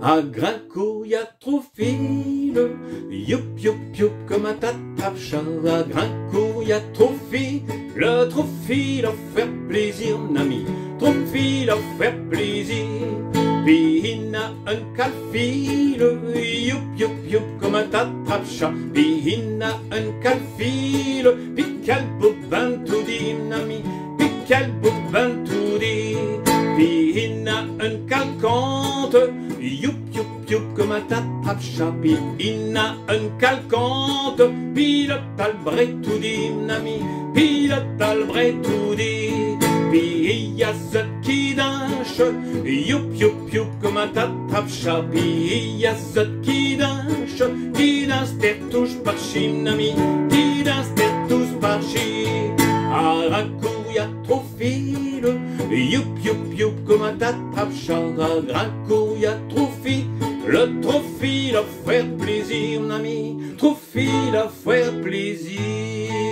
À Grincourt, y a trop fil, youp youp youp comme un tatapcha. À Grincourt, y a trop fil à faire plaisir, nami, trop fil à faire plaisir. Puis il a un calfil, youp youp youp comme un tatapcha. Puis il a un calfil, puis quel bobin tout dit, nami, puis quel bobin tout dit. Puis il a un calcante, youp youp youp comme un tatapcha. Puis il a un calcante, pilote albré tout dit, nami, pilote albré tout dit. Puis il y a ce qui danche, youp youp youp comme un tatapcha. Puis il y a ce qui danse des touches par chi, nami, qui danse des touches par chi. À Grincourt, y a trop fil, youp youp youp comme un tatapcha. À Grincourt, y a trop fil à faire plaisir, mon ami, trop fil à faire plaisir.